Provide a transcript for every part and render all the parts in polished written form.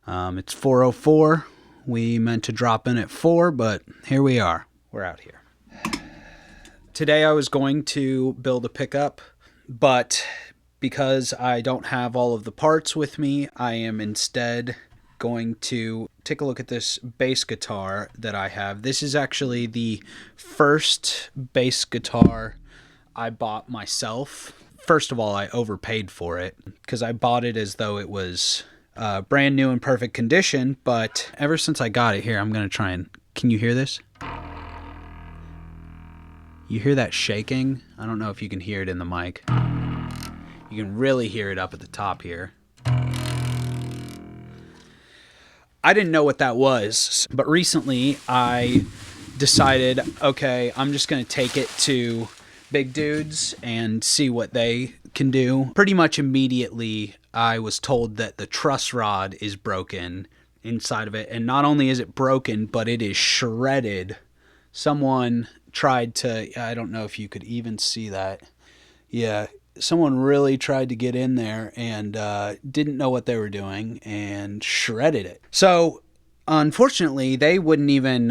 It's 4:04. We meant to drop in at 4, but here we are. We're out here. Today I was going to build a pickup, but because I don't have all of the parts with me, I am instead going to take a look at this bass guitar that I have. This is actually the first bass guitar I bought myself. First of all, I overpaid for it because I bought it as though it was brand new in perfect condition, but ever since I got it here, I'm going to try and... Can you hear this? You hear that shaking? I don't know if you can hear it in the mic. You can really hear it up at the top here. I didn't know what that was, but recently I decided, okay, I'm just going to take it to big dudes and see what they can do. Pretty much immediately, I was told that the truss rod is broken inside of it, and not only is it broken, but it is shredded. Someone tried to, I don't know if you could even see that. Yeah, someone really tried to get in there and didn't know what they were doing and shredded it. So unfortunately, they wouldn't even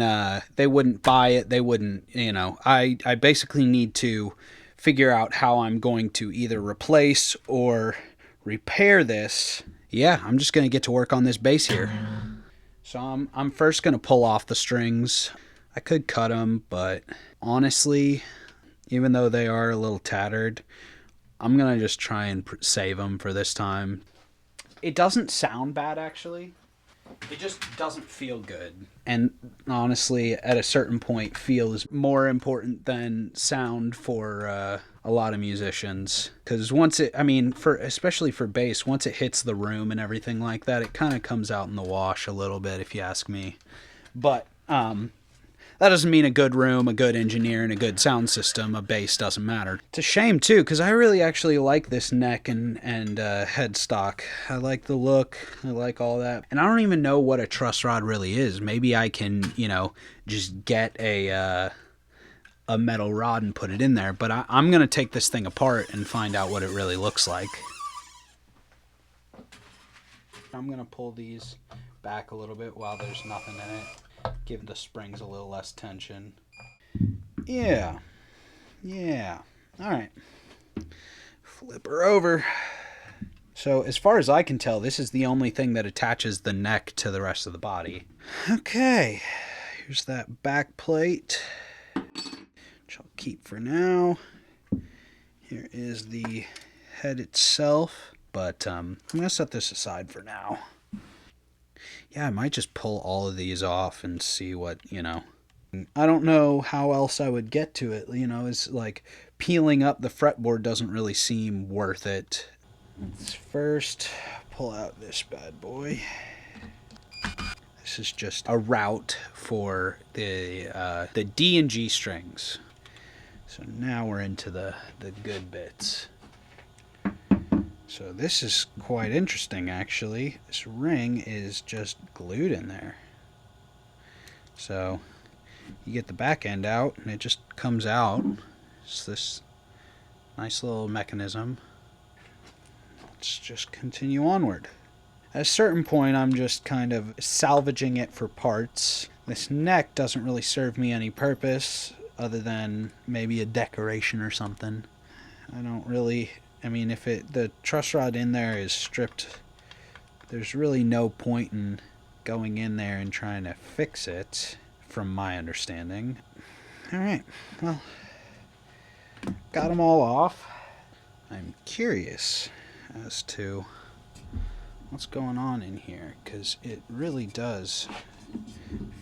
they wouldn't buy it. They wouldn't, I basically need to figure out how I'm going to either replace or repair this. Yeah, I'm just going to get to work on this bass here. So I'm first going to pull off the strings. I could cut them, but honestly, even though they are a little tattered, I'm going to just try and save them for this time. It doesn't sound bad, actually. It just doesn't feel good. And honestly, at a certain point, feel is more important than sound for a lot of musicians. Because once it, especially for bass, once it hits the room and everything like that, it kind of comes out in the wash a little bit, if you ask me. But that doesn't mean a good room, a good engineer, and a good sound system, a bass doesn't matter. It's a shame, too, because I really actually like this neck and headstock. I like the look. I like all that. And I don't even know what a truss rod really is. Maybe I can, just get a metal rod and put it in there. But I'm going to take this thing apart and find out what it really looks like. I'm going to pull these back a little bit while there's nothing in it. Give the springs a little less tension. Yeah. Alright. Flip her over. So as far as I can tell, this is the only thing that attaches the neck to the rest of the body. Okay. Here's that back plate, which I'll keep for now. Here is the head itself. But I'm going to set this aside for now. Yeah, I might just pull all of these off and see what, I don't know how else I would get to it. It's like peeling up the fretboard doesn't really seem worth it. Let's first pull out this bad boy. This is just a route for the D and G strings. So now we're into the good bits. So this is quite interesting, actually. This ring is just glued in there. So you get the back end out, and it just comes out. It's this nice little mechanism. Let's just continue onward. At a certain point, I'm just kind of salvaging it for parts. This neck doesn't really serve me any purpose, other than maybe a decoration or something. I don't really... if the truss rod in there is stripped, there's really no point in going in there and trying to fix it, from my understanding. Alright, well, got them all off. I'm curious as to what's going on in here, because it really does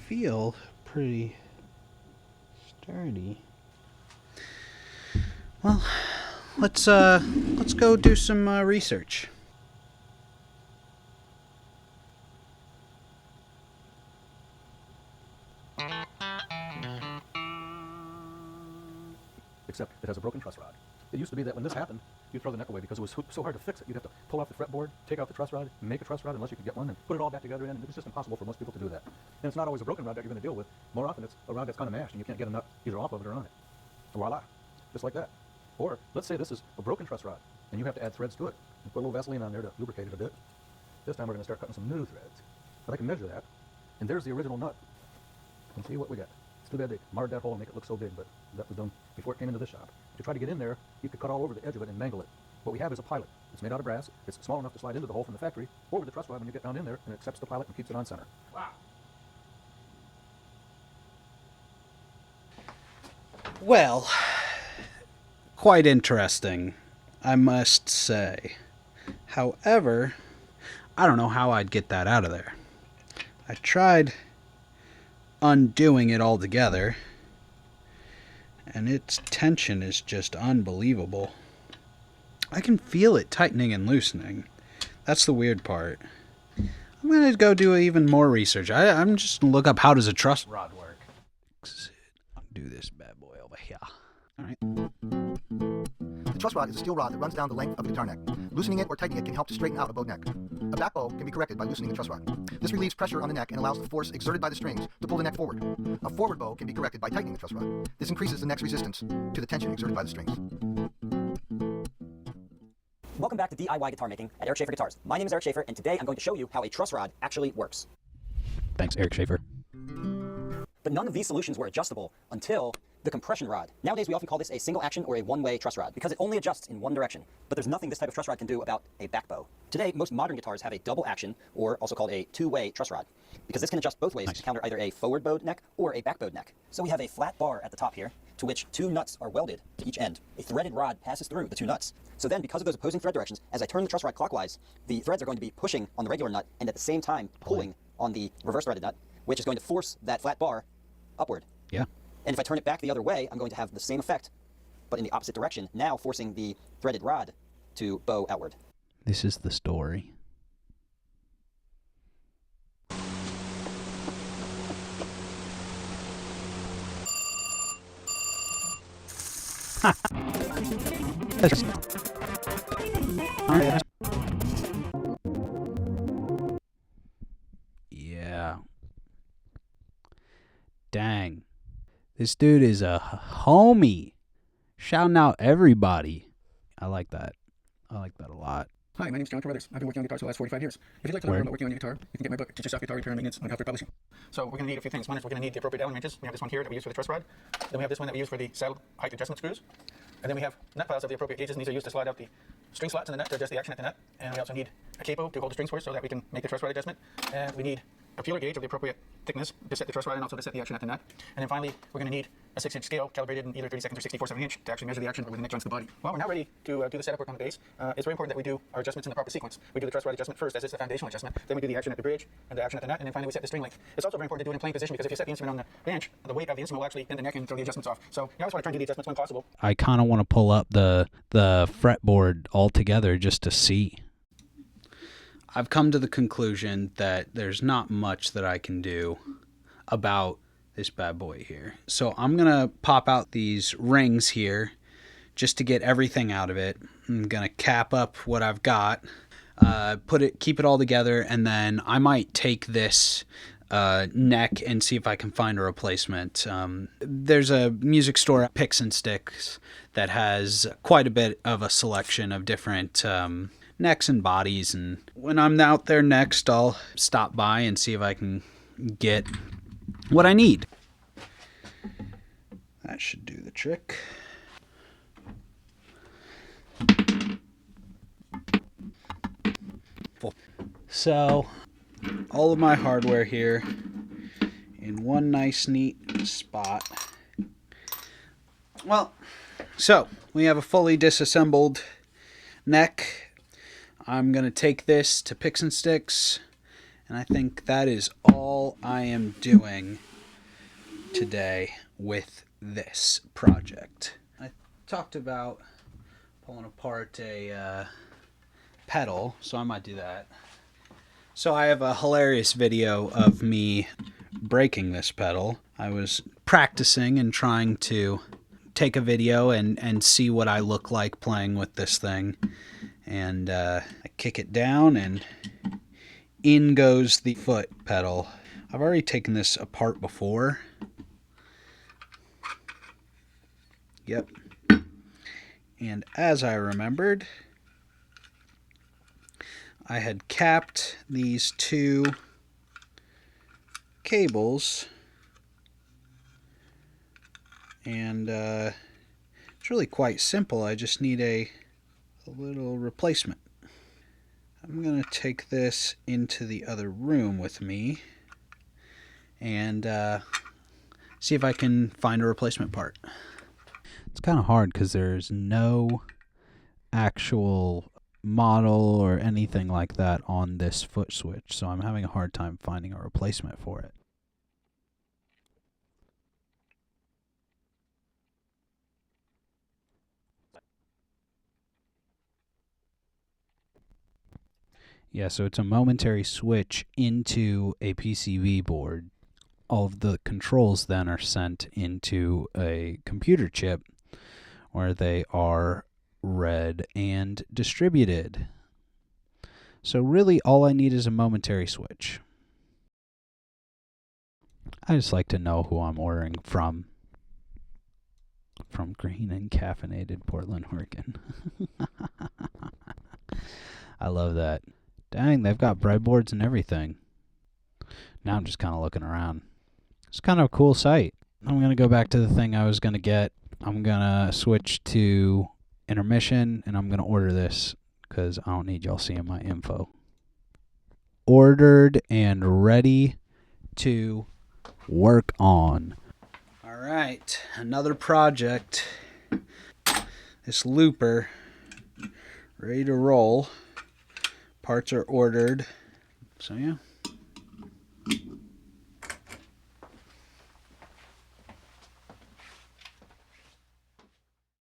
feel pretty sturdy. Well, let's go do some research. Except it has a broken truss rod. It used to be that when this happened, you'd throw the neck away because it was so hard to fix it. You'd have to pull off the fretboard, take out the truss rod, make a truss rod unless you could get one, and put it all back together again. And it was just impossible for most people to do that. And it's not always a broken rod that you're going to deal with. More often it's a rod that's kind of mashed and you can't get a nut either off of it or on it. Voila. Just like that. Or let's say this is a broken truss rod and you have to add threads to it and put a little Vaseline on there to lubricate it a bit. This time we're going to start cutting some new threads. But I can measure that, and there's the original nut. And see what we got. It's too bad they marred that hole and make it look so big, but that was done before it came into this shop. To try to get in there, you could cut all over the edge of it and mangle it. What we have is a pilot. It's made out of brass. It's small enough to slide into the hole from the factory or with the truss rod when you get down in there, and it accepts the pilot and keeps it on center. Wow. Well, quite interesting, I must say. However, I don't know how I'd get that out of there. I tried undoing it altogether, and its tension is just unbelievable. I can feel it tightening and loosening. That's the weird part. I'm going to go do even more research. I'm just going to look up how does a truss rod work. Do this bad boy over here. All right. The truss rod is a steel rod that runs down the length of the guitar neck. Loosening it or tightening it can help to straighten out a bowed neck. A back bow can be corrected by loosening the truss rod. This relieves pressure on the neck and allows the force exerted by the strings to pull the neck forward. A forward bow can be corrected by tightening the truss rod. This increases the neck's resistance to the tension exerted by the strings. Welcome back to DIY guitar making at Eric Schaefer Guitars. My name is Eric Schaefer, and today I'm going to show you how a truss rod actually works. Thanks, Eric Schaefer. But none of these solutions were adjustable until the compression rod. Nowadays, we often call this a single action or a one-way truss rod because it only adjusts in one direction. But there's nothing this type of truss rod can do about a back bow. Today, most modern guitars have a double action, or also called a two-way truss rod, because this can adjust both ways to counter either a forward bowed neck or a back bowed neck. So we have a flat bar at the top here, to which two nuts are welded to each end. A threaded rod passes through the two nuts. So then, because of those opposing thread directions, as I turn the truss rod clockwise, the threads are going to be pushing on the regular nut and at the same time pulling on the reverse threaded nut, which is going to force that flat bar upward. Yeah. And if I turn it back the other way, I'm going to have the same effect, but in the opposite direction, now forcing the threaded rod to bow outward. This is the story. Yeah. Dang. This dude is a homie. Shouting out everybody. I like that. I like that a lot. Hi, my name's John Carruthers. I've been working on guitars for the last 45 years. If you'd like to learn more about working on your guitar, you can get my book, Teach Yourself Guitar Repair and Maintenance on Health Publishing. So we're going to need a few things. One is we're going to need the appropriate Allen wrenches. We have this one here that we use for the truss rod. Then we have this one that we use for the saddle height adjustment screws. And then we have nut files of the appropriate gauges, and these are used to slide out the string slots in the nut to adjust the action at the nut. And we also need a capo to hold the strings for so that we can make the truss rod adjustment. And we need a peeler gauge of the appropriate thickness to set the truss rod and also to set the action at the nut. And then finally, we're going to need a 6-inch scale calibrated in either 32nds or 64/7 inch to actually measure the action where the neck joins the body. Well, we're now ready to do the setup work on the bass. It's very important that we do our adjustments in the proper sequence. We do the truss rod adjustment first, as it's the foundational adjustment. Then we do the action at the bridge and the action at the nut, and then finally we set the string length. It's also very important to do it in playing position because if you set the instrument on the bench, the weight of the instrument will actually bend the neck and throw the adjustments off. So you always want to try and do the adjustments when possible. I kind of want to pull up the fretboard altogether just to see. I've come to the conclusion that there's not much that I can do about this bad boy here. So I'm going to pop out these rings here just to get everything out of it. I'm going to cap up what I've got, keep it all together, and then I might take this neck and see if I can find a replacement. There's a music store at Picks and Sticks that has quite a bit of a selection of different necks and bodies, and when I'm out there next, I'll stop by and see if I can get what I need. That should do the trick. So, all of my hardware here in one nice neat spot. Well, so we have a fully disassembled neck. I'm going to take this to Picks and Sticks, and I think that is all I am doing today with this project. I talked about pulling apart a pedal, so I might do that. So I have a hilarious video of me breaking this pedal. I was practicing and trying to take a video and see what I look like playing with this thing. And I kick it down, and in goes the foot pedal. I've already taken this apart before. Yep. And as I remembered, I had capped these two cables, and it's really quite simple. I just need a little replacement. I'm going to take this into the other room with me and see if I can find a replacement part. It's kind of hard because there's no actual model or anything like that on this foot switch, so I'm having a hard time finding a replacement for it. Yeah, so it's a momentary switch into a PCB board. All of the controls then are sent into a computer chip where they are read and distributed. So really all I need is a momentary switch. I just like to know who I'm ordering from. From Green and Caffeinated, Portland, Oregon. I love that. Dang, they've got breadboards and everything. Now I'm just kind of looking around. It's kind of a cool site. I'm going to go back to the thing I was going to get. I'm going to switch to intermission, and I'm going to order this because I don't need y'all seeing my info. Ordered and ready to work on. All right, another project. This looper, ready to roll. Parts are ordered. So yeah,